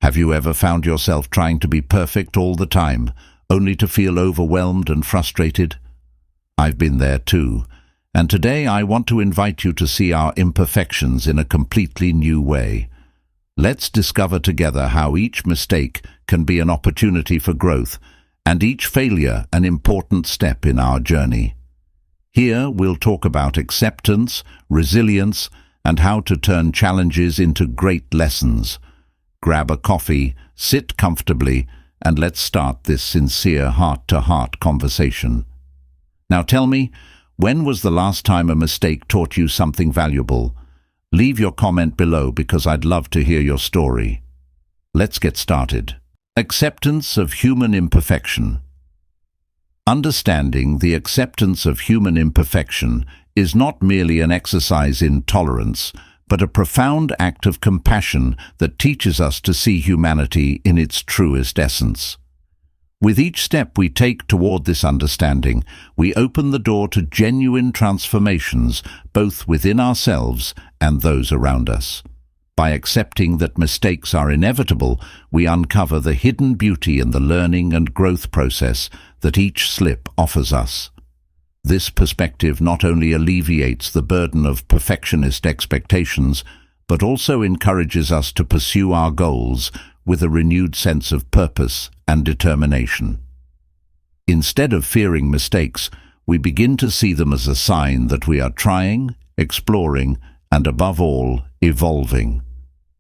Have you ever found yourself trying to be perfect all the time, only to feel overwhelmed and frustrated? I've been there too, and today I want to invite you to see our imperfections in a completely new way. Let's discover together how each mistake can be an opportunity for growth, and each failure an important step in our journey. Here we'll talk about acceptance, resilience, and how to turn challenges into great lessons. Grab a coffee, sit comfortably, and let's start this sincere heart-to-heart conversation. Now tell me, when was the last time a mistake taught you something valuable? Leave your comment below because I'd love to hear your story. Let's get started. Acceptance of human imperfection. Understanding the acceptance of human imperfection is not merely an exercise in tolerance, but a profound act of compassion that teaches us to see humanity in its truest essence. With each step we take toward this understanding, we open the door to genuine transformations, both within ourselves and those around us. By accepting that mistakes are inevitable, we uncover the hidden beauty in the learning and growth process that each slip offers us. This perspective not only alleviates the burden of perfectionist expectations, but also encourages us to pursue our goals with a renewed sense of purpose and determination. Instead of fearing mistakes, we begin to see them as a sign that we are trying, exploring, and above all, evolving.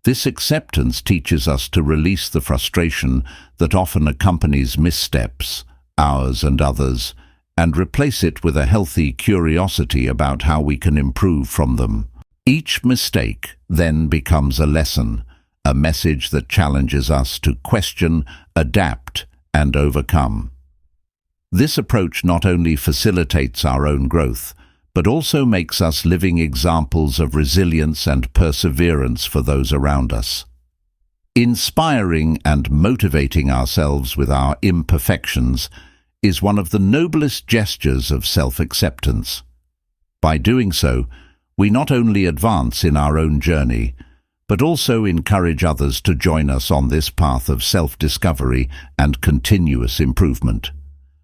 This acceptance teaches us to release the frustration that often accompanies missteps, ours and others, and replace it with a healthy curiosity about how we can improve from them. Each mistake then becomes a lesson, a message that challenges us to question, adapt, and overcome. This approach not only facilitates our own growth, but also makes us living examples of resilience and perseverance for those around us. Inspiring and motivating ourselves with our imperfections is one of the noblest gestures of self-acceptance. By doing so, we not only advance in our own journey, but also encourage others to join us on this path of self-discovery and continuous improvement.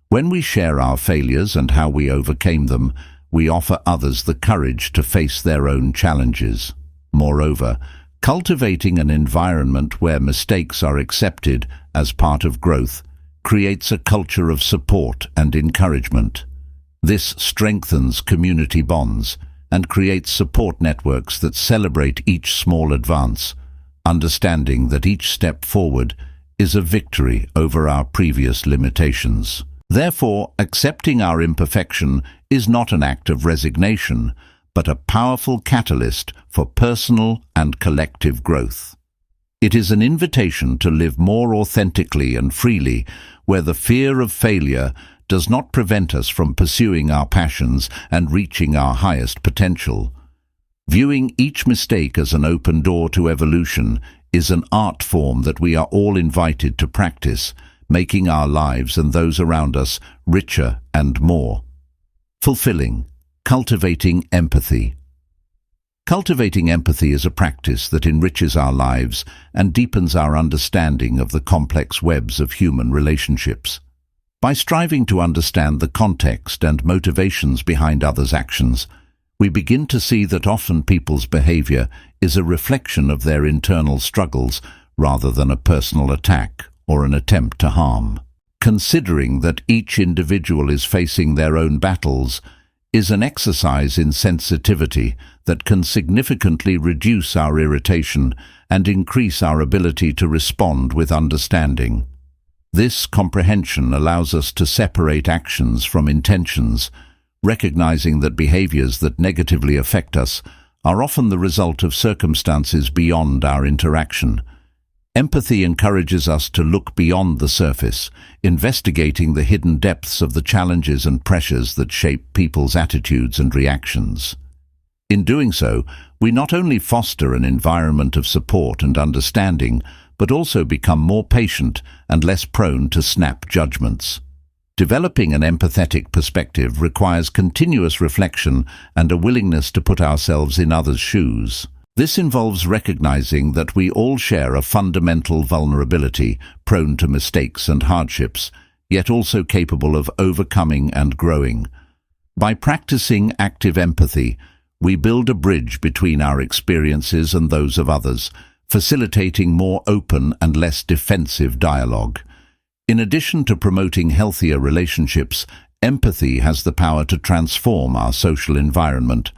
When we share our failures and how we overcame them, we offer others the courage to face their own challenges. Moreover, cultivating an environment where mistakes are accepted as part of growth creates a culture of support and encouragement. This strengthens community bonds and creates support networks that celebrate each small advance, understanding that each step forward is a victory over our previous limitations. Therefore, accepting our imperfection is not an act of resignation, but a powerful catalyst for personal and collective growth. It is an invitation to live more authentically and freely, where the fear of failure does not prevent us from pursuing our passions and reaching our highest potential. Viewing each mistake as an open door to evolution is an art form that we are all invited to practice, making our lives and those around us richer and more fulfilling. Cultivating empathy. Cultivating empathy is a practice that enriches our lives and deepens our understanding of the complex webs of human relationships. By striving to understand the context and motivations behind others' actions, we begin to see that often people's behavior is a reflection of their internal struggles rather than a personal attack or an attempt to harm. Considering that each individual is facing their own battles is an exercise in sensitivity that can significantly reduce our irritation and increase our ability to respond with understanding. This comprehension allows us to separate actions from intentions, recognizing that behaviors that negatively affect us are often the result of circumstances beyond our interaction. Empathy encourages us to look beyond the surface, investigating the hidden depths of the challenges and pressures that shape people's attitudes and reactions. In doing so, we not only foster an environment of support and understanding, but also become more patient and less prone to snap judgments. Developing an empathetic perspective requires continuous reflection and a willingness to put ourselves in others' shoes. This involves recognizing that we all share a fundamental vulnerability, prone to mistakes and hardships, yet also capable of overcoming and growing. By practicing active empathy, we build a bridge between our experiences and those of others, facilitating more open and less defensive dialogue. In addition to promoting healthier relationships, empathy has the power to transform our social environment.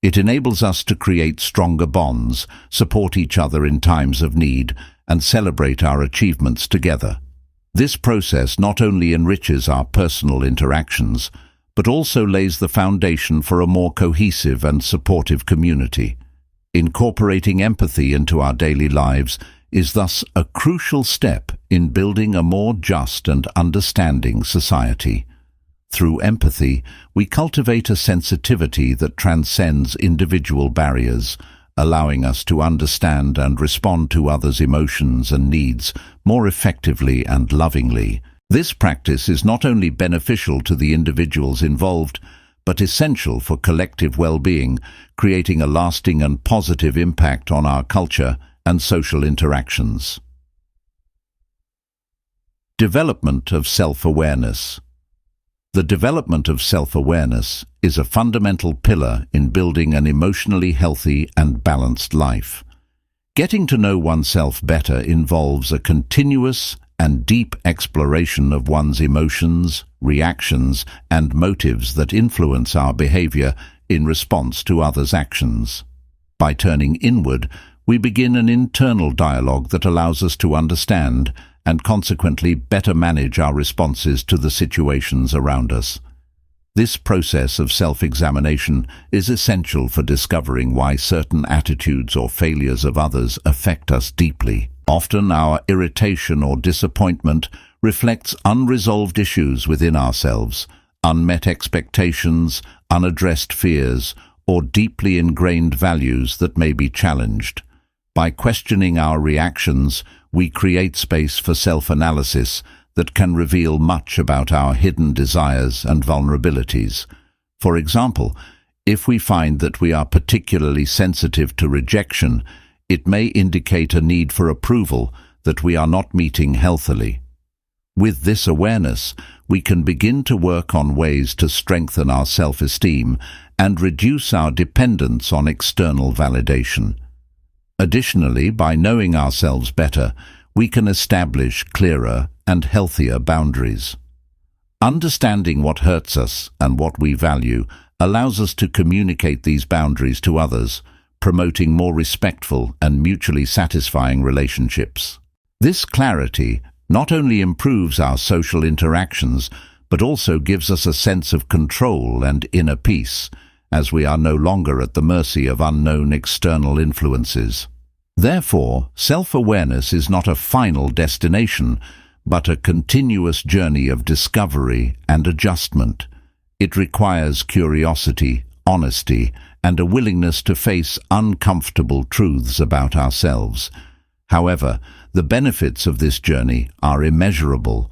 It enables us to create stronger bonds, support each other in times of need, and celebrate our achievements together. This process not only enriches our personal interactions, but also lays the foundation for a more cohesive and supportive community. Incorporating empathy into our daily lives is thus a crucial step in building a more just and understanding society. Through empathy, we cultivate a sensitivity that transcends individual barriers, allowing us to understand and respond to others' emotions and needs more effectively and lovingly. This practice is not only beneficial to the individuals involved, but essential for collective well-being, creating a lasting and positive impact on our culture and social interactions. Development of self-awareness. The development of self-awareness is a fundamental pillar in building an emotionally healthy and balanced life. Getting to know oneself better involves a continuous and deep exploration of one's emotions, reactions, and motives that influence our behavior in response to others' actions. By turning inward, we begin an internal dialogue that allows us to understand and consequently better manage our responses to the situations around us. This process of self-examination is essential for discovering why certain attitudes or failures of others affect us deeply. Often our irritation or disappointment reflects unresolved issues within ourselves, unmet expectations, unaddressed fears, or deeply ingrained values that may be challenged. By questioning our reactions, we create space for self-analysis that can reveal much about our hidden desires and vulnerabilities. For example, if we find that we are particularly sensitive to rejection, it may indicate a need for approval that we are not meeting healthily. With this awareness, we can begin to work on ways to strengthen our self-esteem and reduce our dependence on external validation. Additionally, by knowing ourselves better, we can establish clearer and healthier boundaries. Understanding what hurts us and what we value allows us to communicate these boundaries to others, promoting more respectful and mutually satisfying relationships. This clarity not only improves our social interactions, but also gives us a sense of control and inner peace, as we are no longer at the mercy of unknown external influences. Therefore, self-awareness is not a final destination, but a continuous journey of discovery and adjustment. It requires curiosity, honesty, and a willingness to face uncomfortable truths about ourselves. However, the benefits of this journey are immeasurable.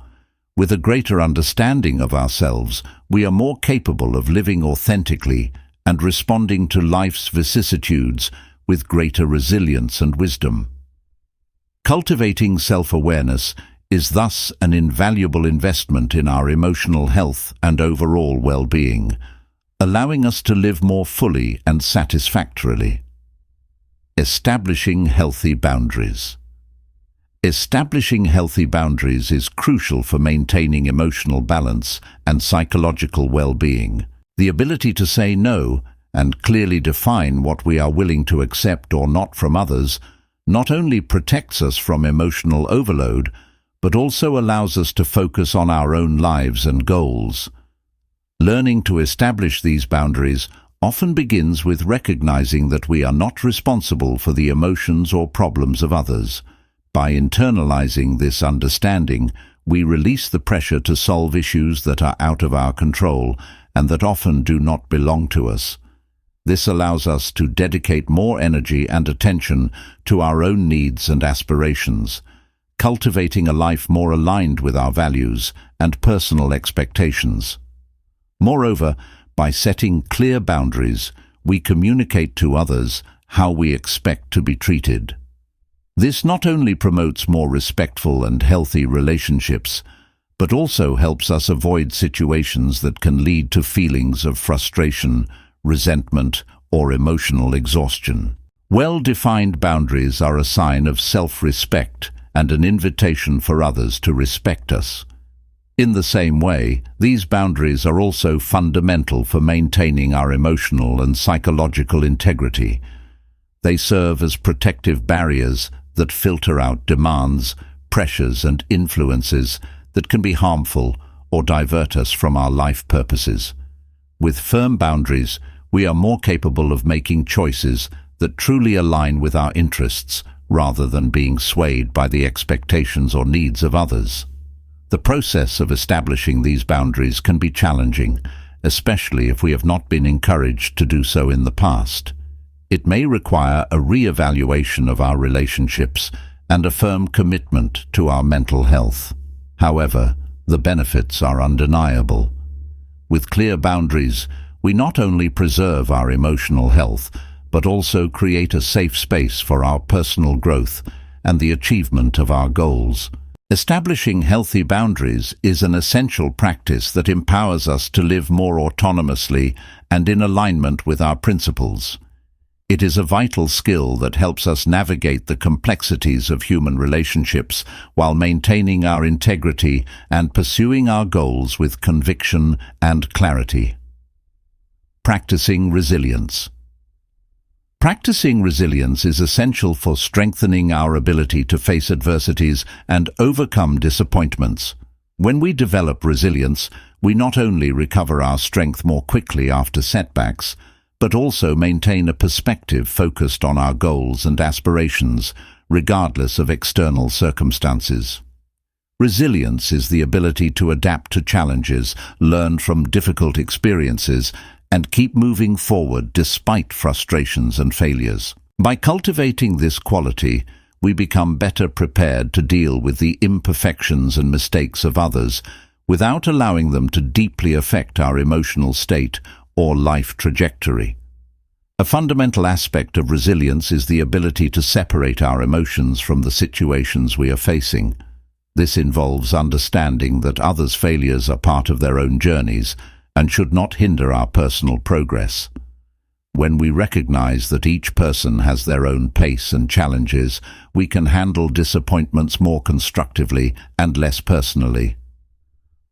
With a greater understanding of ourselves, we are more capable of living authentically and responding to life's vicissitudes with greater resilience and wisdom. Cultivating self-awareness is thus an invaluable investment in our emotional health and overall well-being, allowing us to live more fully and satisfactorily. Establishing healthy boundaries. Establishing healthy boundaries is crucial for maintaining emotional balance and psychological well-being. The ability to say no and clearly define what we are willing to accept or not from others not only protects us from emotional overload, but also allows us to focus on our own lives and goals. Learning to establish these boundaries often begins with recognizing that we are not responsible for the emotions or problems of others. By internalizing this understanding, we release the pressure to solve issues that are out of our control and that often do not belong to us. This allows us to dedicate more energy and attention to our own needs and aspirations, cultivating a life more aligned with our values and personal expectations. Moreover, by setting clear boundaries, we communicate to others how we expect to be treated. This not only promotes more respectful and healthy relationships, but also helps us avoid situations that can lead to feelings of frustration, resentment, or emotional exhaustion. Well-defined boundaries are a sign of self-respect and an invitation for others to respect us. In the same way, these boundaries are also fundamental for maintaining our emotional and psychological integrity. They serve as protective barriers that filter out demands, pressures, and influences that can be harmful or divert us from our life purposes. With firm boundaries, we are more capable of making choices that truly align with our interests rather than being swayed by the expectations or needs of others. The process of establishing these boundaries can be challenging, especially if we have not been encouraged to do so in the past. It may require a re-evaluation of our relationships and a firm commitment to our mental health. However, the benefits are undeniable. With clear boundaries, we not only preserve our emotional health, but also create a safe space for our personal growth and the achievement of our goals. Establishing healthy boundaries is an essential practice that empowers us to live more autonomously and in alignment with our principles. It is a vital skill that helps us navigate the complexities of human relationships while maintaining our integrity and pursuing our goals with conviction and clarity. Practicing resilience. Practicing resilience is essential for strengthening our ability to face adversities and overcome disappointments. When we develop resilience, we not only recover our strength more quickly after setbacks, but also maintain a perspective focused on our goals and aspirations, regardless of external circumstances. Resilience is the ability to adapt to challenges, learn from difficult experiences, and keep moving forward despite frustrations and failures. By cultivating this quality, we become better prepared to deal with the imperfections and mistakes of others without allowing them to deeply affect our emotional state or life trajectory. A fundamental aspect of resilience is the ability to separate our emotions from the situations we are facing. This involves understanding that others' failures are part of their own journeys and should not hinder our personal progress. When we recognize that each person has their own pace and challenges, we can handle disappointments more constructively and less personally.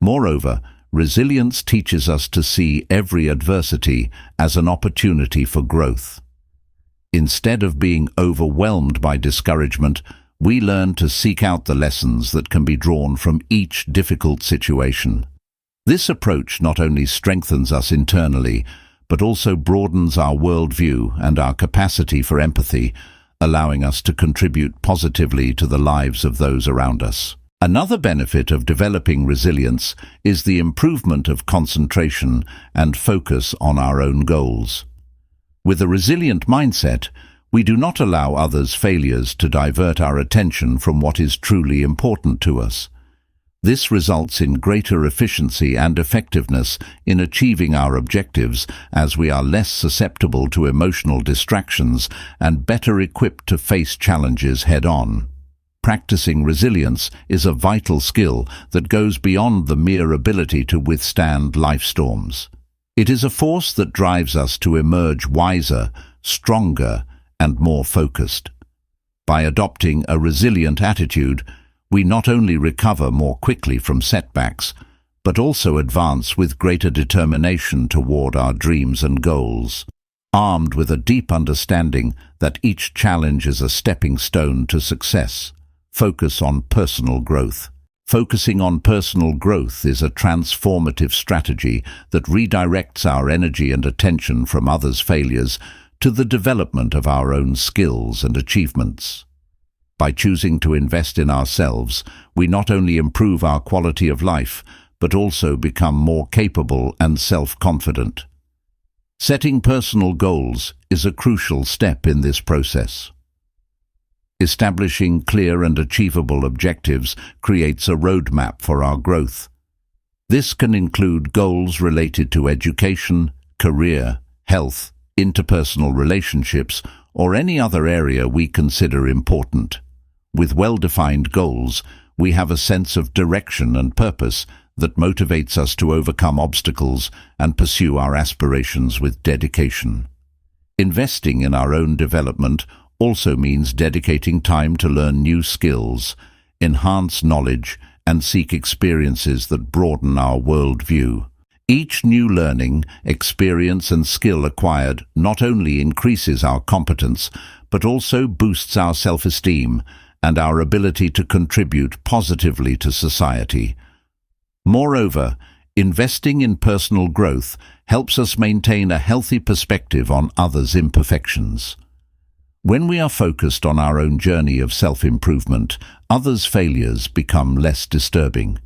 Moreover, resilience teaches us to see every adversity as an opportunity for growth. Instead of being overwhelmed by discouragement, we learn to seek out the lessons that can be drawn from each difficult situation. This approach not only strengthens us internally, but also broadens our worldview and our capacity for empathy, allowing us to contribute positively to the lives of those around us. Another benefit of developing resilience is the improvement of concentration and focus on our own goals. With a resilient mindset, we do not allow others' failures to divert our attention from what is truly important to us. This results in greater efficiency and effectiveness in achieving our objectives, as we are less susceptible to emotional distractions and better equipped to face challenges head-on. Practicing resilience is a vital skill that goes beyond the mere ability to withstand life storms. It is a force that drives us to emerge wiser, stronger, and more focused. By adopting a resilient attitude, we not only recover more quickly from setbacks, but also advance with greater determination toward our dreams and goals. Armed with a deep understanding that each challenge is a stepping stone to success, focus on personal growth. Focusing on personal growth is a transformative strategy that redirects our energy and attention from others' failures to the development of our own skills and achievements. By choosing to invest in ourselves, we not only improve our quality of life, but also become more capable and self-confident. Setting personal goals is a crucial step in this process. Establishing clear and achievable objectives creates a roadmap for our growth. This can include goals related to education, career, health, interpersonal relationships, or any other area we consider important. With well-defined goals, we have a sense of direction and purpose that motivates us to overcome obstacles and pursue our aspirations with dedication. Investing in our own development also means dedicating time to learn new skills, enhance knowledge, and seek experiences that broaden our worldview. Each new learning, experience, and skill acquired not only increases our competence, but also boosts our self-esteem and our ability to contribute positively to society. Moreover, investing in personal growth helps us maintain a healthy perspective on others' imperfections. When we are focused on our own journey of self-improvement, others' failures become less disturbing.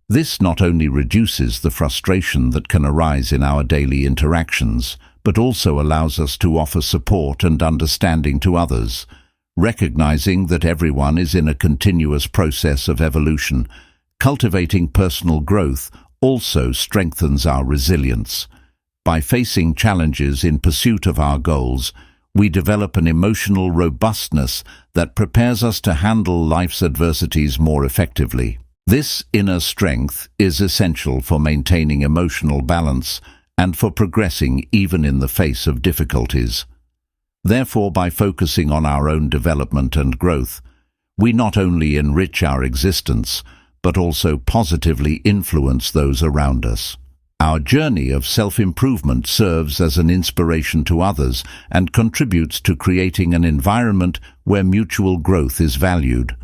This not only reduces the frustration that can arise in our daily interactions, but also allows us to offer support and understanding to others, recognizing that everyone is in a continuous process of evolution. Cultivating personal growth also strengthens our resilience. By facing challenges in pursuit of our goals, we develop an emotional robustness that prepares us to handle life's adversities more effectively. This inner strength is essential for maintaining emotional balance and for progressing even in the face of difficulties. Therefore, by focusing on our own development and growth, we not only enrich our existence, but also positively influence those around us. Our journey of self-improvement serves as an inspiration to others and contributes to creating an environment where mutual growth is valued.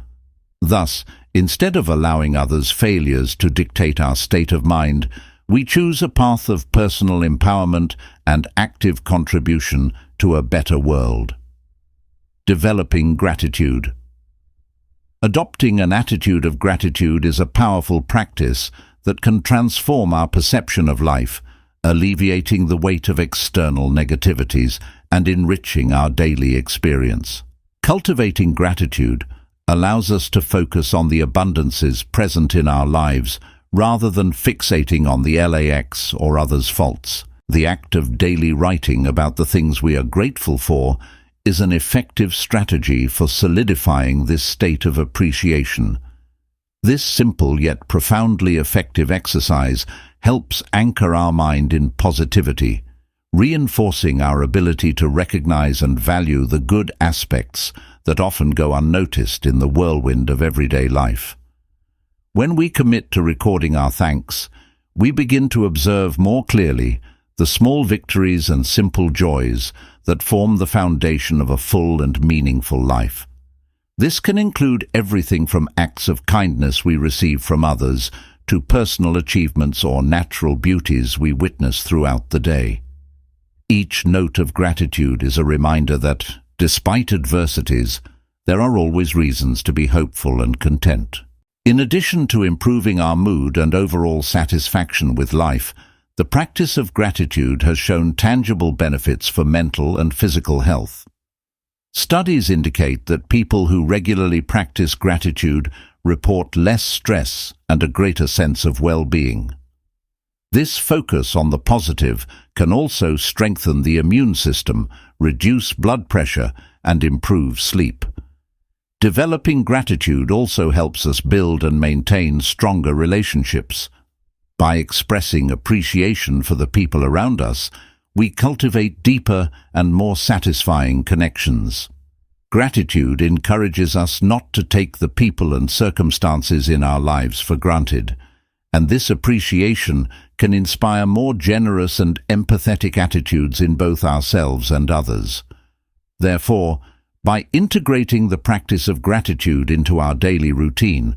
Thus, instead of allowing others' failures to dictate our state of mind, we choose a path of personal empowerment and active contribution to a better world. Developing gratitude. Adopting an attitude of gratitude is a powerful practice that can transform our perception of life, alleviating the weight of external negativities and enriching our daily experience. Cultivating gratitude allows us to focus on the abundances present in our lives rather than fixating on the LAX or others' faults. The act of daily writing about the things we are grateful for is an effective strategy for solidifying this state of appreciation. This simple yet profoundly effective exercise helps anchor our mind in positivity, reinforcing our ability to recognize and value the good aspects that often go unnoticed in the whirlwind of everyday life. When we commit to recording our thanks, we begin to observe more clearly the small victories and simple joys that form the foundation of a full and meaningful life. This can include everything from acts of kindness we receive from others to personal achievements or natural beauties we witness throughout the day. Each note of gratitude is a reminder that, despite adversities, there are always reasons to be hopeful and content. In addition to improving our mood and overall satisfaction with life, the practice of gratitude has shown tangible benefits for mental and physical health. Studies indicate that people who regularly practice gratitude report less stress and a greater sense of well-being. This focus on the positive can also strengthen the immune system, reduce blood pressure, and improve sleep. Developing gratitude also helps us build and maintain stronger relationships. By expressing appreciation for the people around us, we cultivate deeper and more satisfying connections. Gratitude encourages us not to take the people and circumstances in our lives for granted, and this appreciation can inspire more generous and empathetic attitudes in both ourselves and others. Therefore, by integrating the practice of gratitude into our daily routine,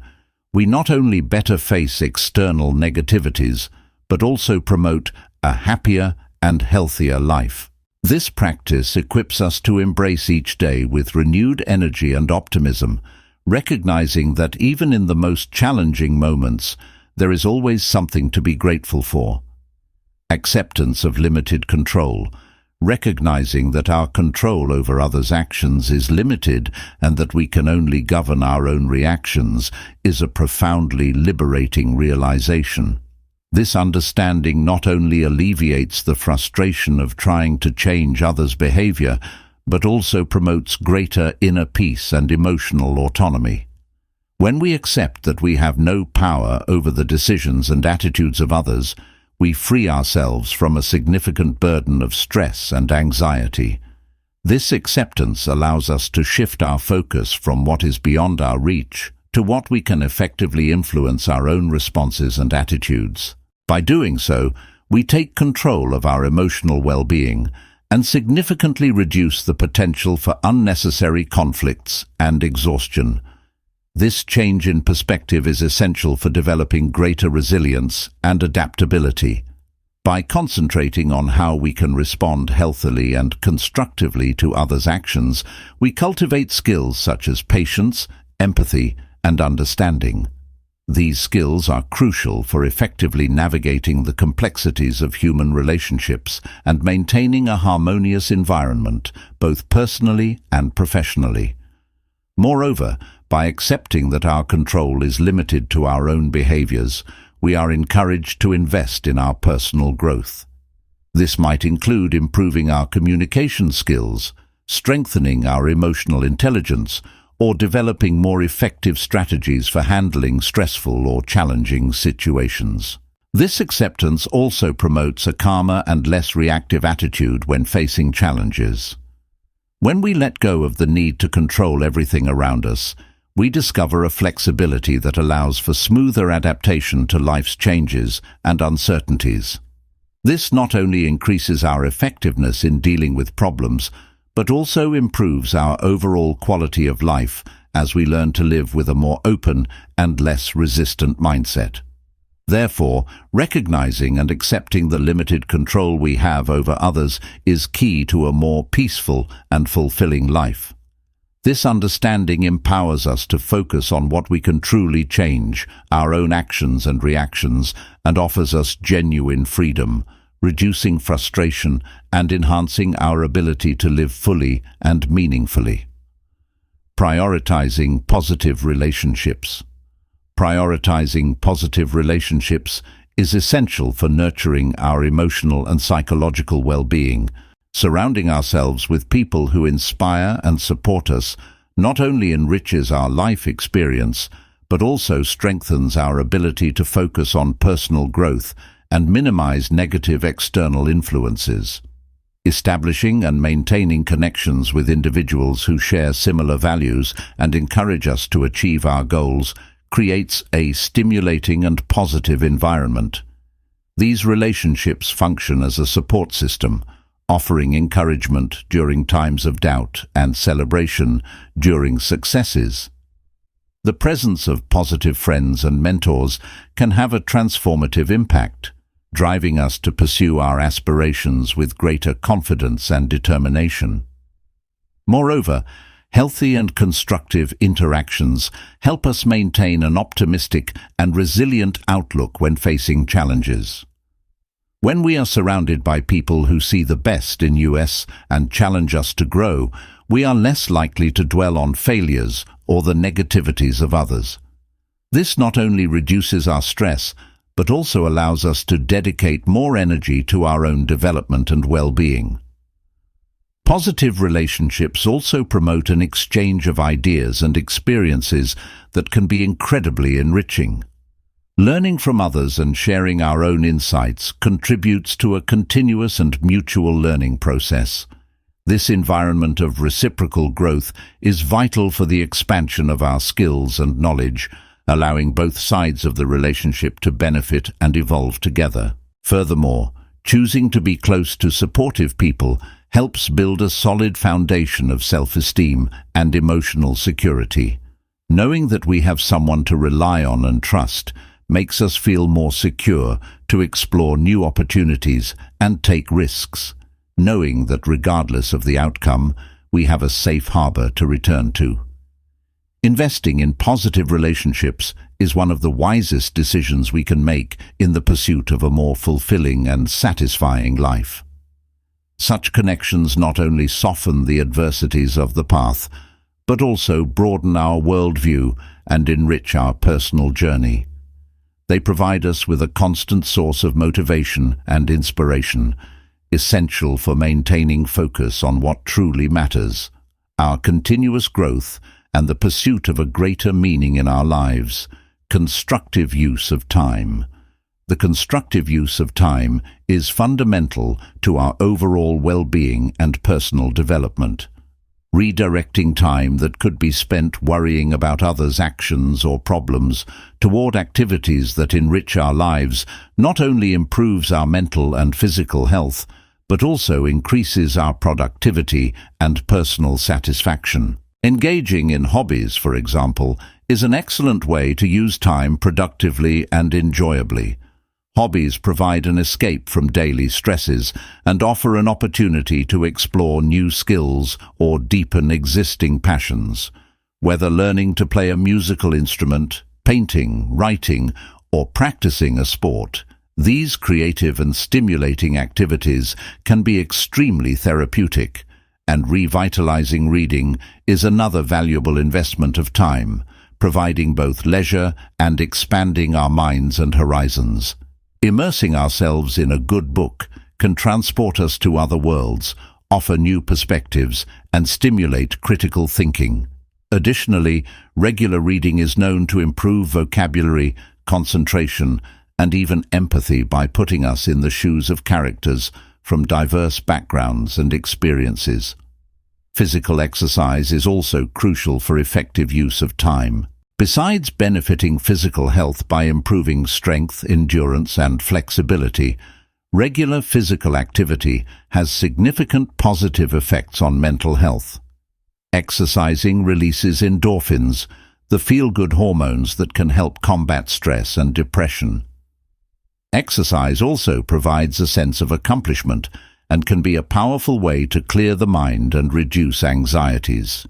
we not only better face external negativities, but also promote a happier and healthier life. This practice equips us to embrace each day with renewed energy and optimism, recognizing that even in the most challenging moments, there is always something to be grateful for. Acceptance of limited control, recognizing that our control over others' actions is limited and that we can only govern our own reactions, is a profoundly liberating realization. This understanding not only alleviates the frustration of trying to change others' behavior, but also promotes greater inner peace and emotional autonomy. When we accept that we have no power over the decisions and attitudes of others, we free ourselves from a significant burden of stress and anxiety. This acceptance allows us to shift our focus from what is beyond our reach to what we can effectively influence our own responses and attitudes. By doing so, we take control of our emotional well-being and significantly reduce the potential for unnecessary conflicts and exhaustion. This change in perspective is essential for developing greater resilience and adaptability. By concentrating on how we can respond healthily and constructively to others' actions, we cultivate skills such as patience, empathy, and understanding. These skills are crucial for effectively navigating the complexities of human relationships and maintaining a harmonious environment, both personally and professionally. Moreover, by accepting that our control is limited to our own behaviors, we are encouraged to invest in our personal growth. This might include improving our communication skills, strengthening our emotional intelligence, or developing more effective strategies for handling stressful or challenging situations. This acceptance also promotes a calmer and less reactive attitude when facing challenges. When we let go of the need to control everything around us, we discover a flexibility that allows for smoother adaptation to life's changes and uncertainties. This not only increases our effectiveness in dealing with problems, but also improves our overall quality of life as we learn to live with a more open and less resistant mindset. Therefore, recognizing and accepting the limited control we have over others is key to a more peaceful and fulfilling life. This understanding empowers us to focus on what we can truly change, our own actions and reactions, and offers us genuine freedom, reducing frustration and enhancing our ability to live fully and meaningfully. Prioritizing positive relationships. Prioritizing positive relationships is essential for nurturing our emotional and psychological well-being. Surrounding ourselves with people who inspire and support us not only enriches our life experience, but also strengthens our ability to focus on personal growth and minimize negative external influences. Establishing and maintaining connections with individuals who share similar values and encourage us to achieve our goals creates a stimulating and positive environment. These relationships function as a support system, offering encouragement during times of doubt and celebration during successes. The presence of positive friends and mentors can have a transformative impact, driving us to pursue our aspirations with greater confidence and determination. Moreover, healthy and constructive interactions help us maintain an optimistic and resilient outlook when facing challenges. When we are surrounded by people who see the best in us and challenge us to grow, we are less likely to dwell on failures or the negativities of others. This not only reduces our stress, but also allows us to dedicate more energy to our own development and well-being. Positive relationships also promote an exchange of ideas and experiences that can be incredibly enriching. Learning from others and sharing our own insights contributes to a continuous and mutual learning process. This environment of reciprocal growth is vital for the expansion of our skills and knowledge, allowing both sides of the relationship to benefit and evolve together. Furthermore, choosing to be close to supportive people helps build a solid foundation of self-esteem and emotional security. Knowing that we have someone to rely on and trust makes us feel more secure to explore new opportunities and take risks, knowing that regardless of the outcome, we have a safe harbor to return to. Investing in positive relationships is one of the wisest decisions we can make in the pursuit of a more fulfilling and satisfying life. Such connections not only soften the adversities of the path, but also broaden our worldview and enrich our personal journey. They provide us with a constant source of motivation and inspiration, essential for maintaining focus on what truly matters, our continuous growth and the pursuit of a greater meaning in our lives. Constructive use of time. The constructive use of time is fundamental to our overall well-being and personal development. Redirecting time that could be spent worrying about others' actions or problems toward activities that enrich our lives not only improves our mental and physical health, but also increases our productivity and personal satisfaction. Engaging in hobbies, for example, is an excellent way to use time productively and enjoyably. Hobbies provide an escape from daily stresses and offer an opportunity to explore new skills or deepen existing passions. Whether learning to play a musical instrument, painting, writing, or practicing a sport, these creative and stimulating activities can be extremely therapeutic, and revitalizing reading is another valuable investment of time, providing both leisure and expanding our minds and horizons. Immersing ourselves in a good book can transport us to other worlds, offer new perspectives, and stimulate critical thinking. Additionally, regular reading is known to improve vocabulary, concentration, and even empathy by putting us in the shoes of characters from diverse backgrounds and experiences. Physical exercise is also crucial for effective use of time. Besides benefiting physical health by improving strength, endurance, and flexibility, regular physical activity has significant positive effects on mental health. Exercising releases endorphins, the feel-good hormones that can help combat stress and depression. Exercise also provides a sense of accomplishment and can be a powerful way to clear the mind and reduce anxieties.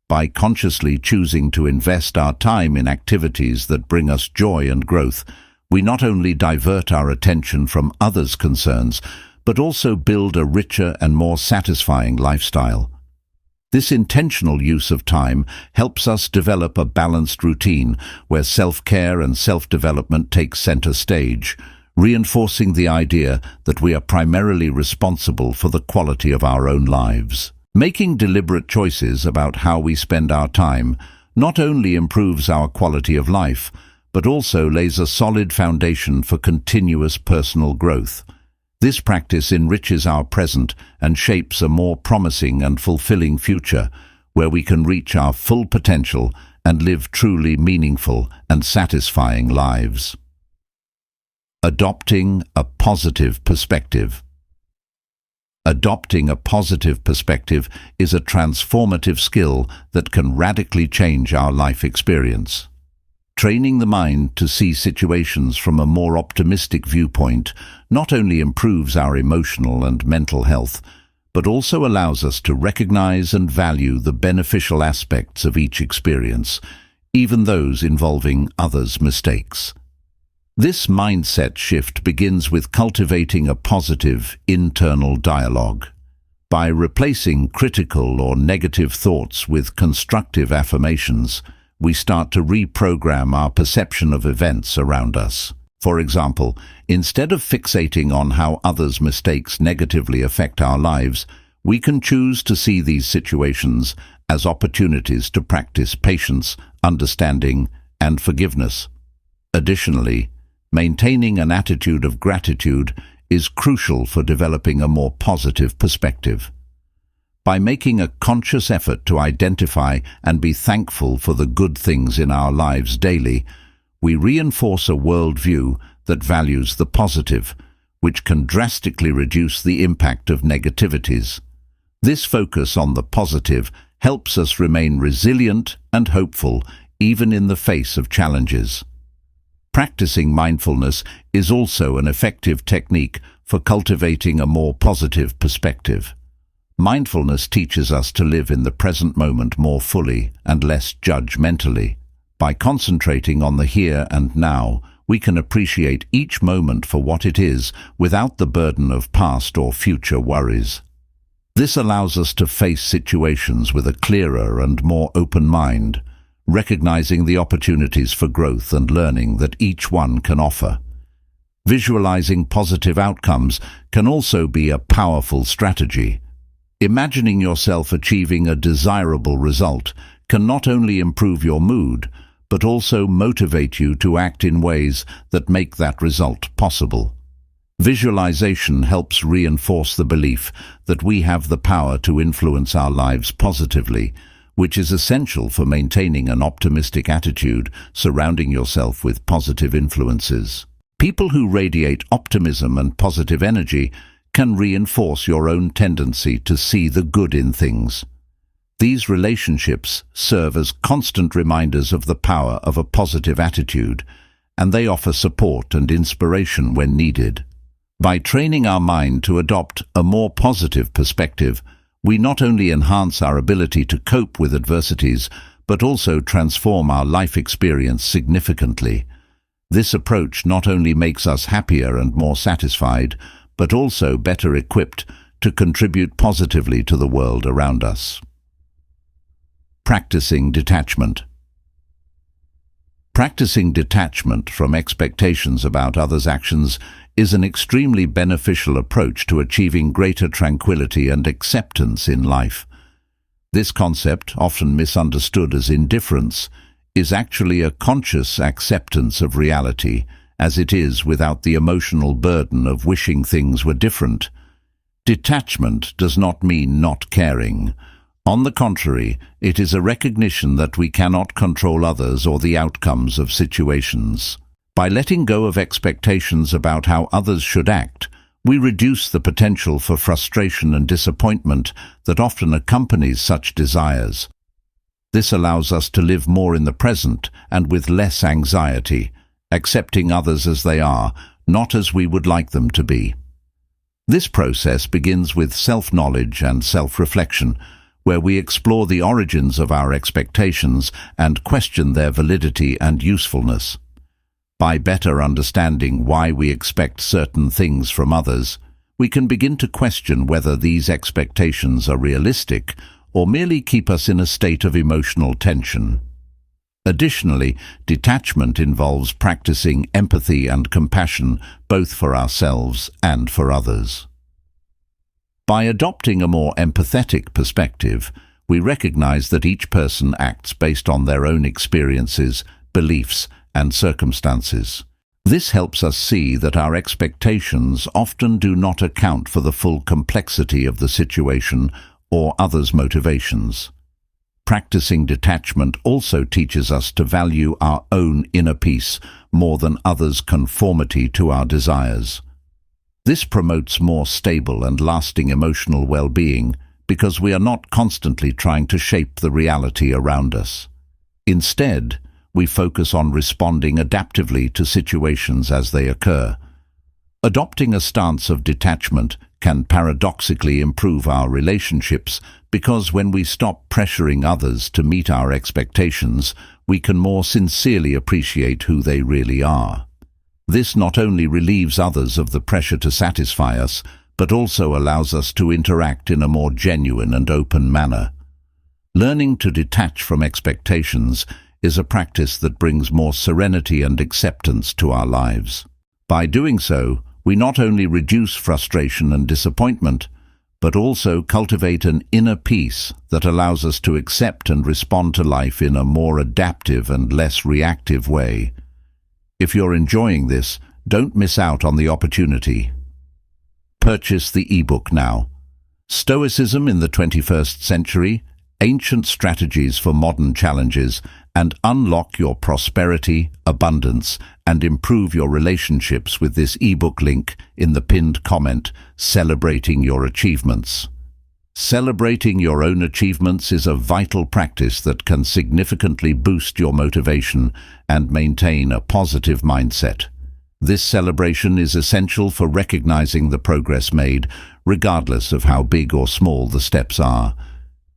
By consciously choosing to invest our time in activities that bring us joy and growth, we not only divert our attention from others' concerns, but also build a richer and more satisfying lifestyle. This intentional use of time helps us develop a balanced routine where self-care and self-development take center stage, reinforcing the idea that we are primarily responsible for the quality of our own lives. Making deliberate choices about how we spend our time not only improves our quality of life, but also lays a solid foundation for continuous personal growth. This practice enriches our present and shapes a more promising and fulfilling future, where we can reach our full potential and live truly meaningful and satisfying lives. Adopting a positive perspective. Adopting a positive perspective is a transformative skill that can radically change our life experience. Training the mind to see situations from a more optimistic viewpoint not only improves our emotional and mental health, but also allows us to recognize and value the beneficial aspects of each experience, even those involving others' mistakes. This mindset shift begins with cultivating a positive internal dialogue. By replacing critical or negative thoughts with constructive affirmations, we start to reprogram our perception of events around us. For example, instead of fixating on how others' mistakes negatively affect our lives, we can choose to see these situations as opportunities to practice patience, understanding, and forgiveness. Additionally, maintaining an attitude of gratitude is crucial for developing a more positive perspective. By making a conscious effort to identify and be thankful for the good things in our lives daily, we reinforce a worldview that values the positive, which can drastically reduce the impact of negativities. This focus on the positive helps us remain resilient and hopeful even in the face of challenges. Practicing mindfulness is also an effective technique for cultivating a more positive perspective. Mindfulness teaches us to live in the present moment more fully and less judgmentally. By concentrating on the here and now, we can appreciate each moment for what it is without the burden of past or future worries. This allows us to face situations with a clearer and more open mind, recognizing the opportunities for growth and learning that each one can offer. Visualizing positive outcomes can also be a powerful strategy. Imagining yourself achieving a desirable result can not only improve your mood, but also motivate you to act in ways that make that result possible. Visualization helps reinforce the belief that we have the power to influence our lives positively, which is essential for maintaining an optimistic attitude, surrounding yourself with positive influences. People who radiate optimism and positive energy can reinforce your own tendency to see the good in things. These relationships serve as constant reminders of the power of a positive attitude, and they offer support and inspiration when needed. By training our mind to adopt a more positive perspective, we not only enhance our ability to cope with adversities, but also transform our life experience significantly. This approach not only makes us happier and more satisfied, but also better equipped to contribute positively to the world around us. Practicing detachment. Practicing detachment from expectations about others' actions is an extremely beneficial approach to achieving greater tranquility and acceptance in life. This concept, often misunderstood as indifference, is actually a conscious acceptance of reality, as it is without the emotional burden of wishing things were different. Detachment does not mean not caring. On the contrary, it is a recognition that we cannot control others or the outcomes of situations. By letting go of expectations about how others should act, we reduce the potential for frustration and disappointment that often accompanies such desires. This allows us to live more in the present and with less anxiety, accepting others as they are, not as we would like them to be. This process begins with self-knowledge and self-reflection, where we explore the origins of our expectations and question their validity and usefulness. By better understanding why we expect certain things from others, we can begin to question whether these expectations are realistic or merely keep us in a state of emotional tension. Additionally, detachment involves practicing empathy and compassion both for ourselves and for others. By adopting a more empathetic perspective, we recognize that each person acts based on their own experiences, beliefs, and circumstances. This helps us see that our expectations often do not account for the full complexity of the situation or others' motivations. Practicing detachment also teaches us to value our own inner peace more than others' conformity to our desires. This promotes more stable and lasting emotional well-being because we are not constantly trying to shape the reality around us. Instead, we focus on responding adaptively to situations as they occur. Adopting a stance of detachment can paradoxically improve our relationships because when we stop pressuring others to meet our expectations, we can more sincerely appreciate who they really are. This not only relieves others of the pressure to satisfy us, but also allows us to interact in a more genuine and open manner. Learning to detach from expectations is a practice that brings more serenity and acceptance to our lives. By doing so, we not only reduce frustration and disappointment, but also cultivate an inner peace that allows us to accept and respond to life in a more adaptive and less reactive way. If you're enjoying this, don't miss out on the opportunity. Purchase the ebook now. Stoicism in the 21st Century, Ancient Strategies for Modern Challenges, and unlock your prosperity, abundance, and improve your relationships with this ebook link in the pinned comment, Celebrating Your Achievements. Celebrating your own achievements is a vital practice that can significantly boost your motivation and maintain a positive mindset. This celebration is essential for recognizing the progress made, regardless of how big or small the steps are.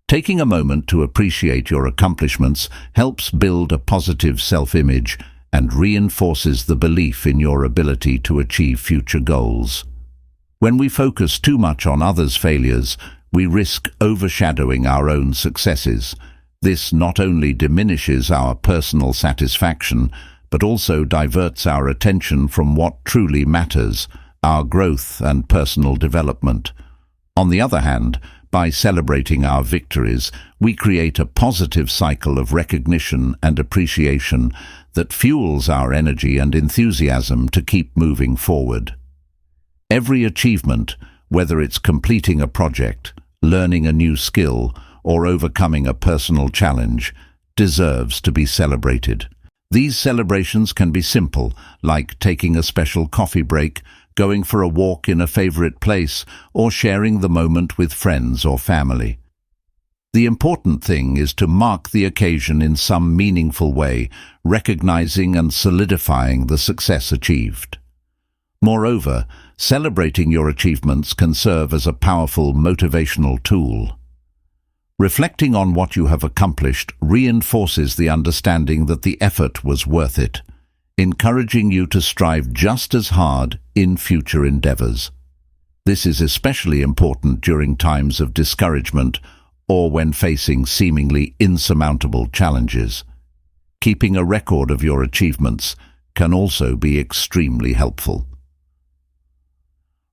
Taking a moment to appreciate your accomplishments helps build a positive self-image and reinforces the belief in your ability to achieve future goals. When we focus too much on others' failures, we risk overshadowing our own successes. This not only diminishes our personal satisfaction, but also diverts our attention from what truly matters, our growth and personal development. On the other hand, by celebrating our victories, we create a positive cycle of recognition and appreciation that fuels our energy and enthusiasm to keep moving forward. Every achievement, whether it's completing a project, learning a new skill, or overcoming a personal challenge, deserves to be celebrated. These celebrations can be simple, like taking a special coffee break, going for a walk in a favorite place, or sharing the moment with friends or family. The important thing is to mark the occasion in some meaningful way, recognizing and solidifying the success achieved. Moreover, celebrating your achievements can serve as a powerful motivational tool. Reflecting on what you have accomplished reinforces the understanding that the effort was worth it, encouraging you to strive just as hard in future endeavors. This is especially important during times of discouragement or when facing seemingly insurmountable challenges. Keeping a record of your achievements can also be extremely helpful.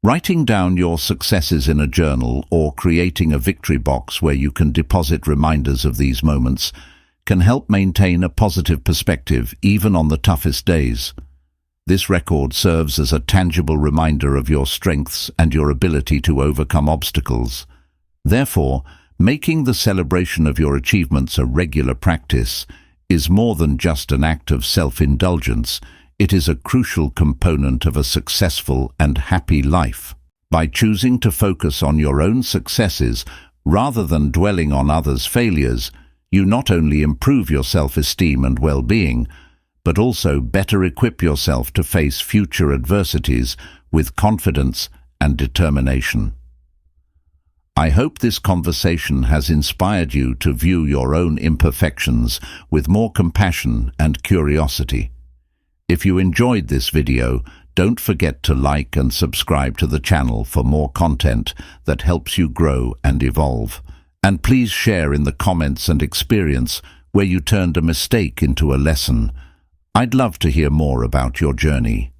Writing down your successes in a journal or creating a victory box where you can deposit reminders of these moments can help maintain a positive perspective even on the toughest days. This record serves as a tangible reminder of your strengths and your ability to overcome obstacles. Therefore, making the celebration of your achievements a regular practice is more than just an act of self-indulgence. It is a crucial component of a successful and happy life. By choosing to focus on your own successes rather than dwelling on others' failures, you not only improve your self-esteem and well-being, but also better equip yourself to face future adversities with confidence and determination. I hope this conversation has inspired you to view your own imperfections with more compassion and curiosity. If you enjoyed this video, don't forget to like and subscribe to the channel for more content that helps you grow and evolve. And please share in the comments and experience where you turned a mistake into a lesson. I'd love to hear more about your journey.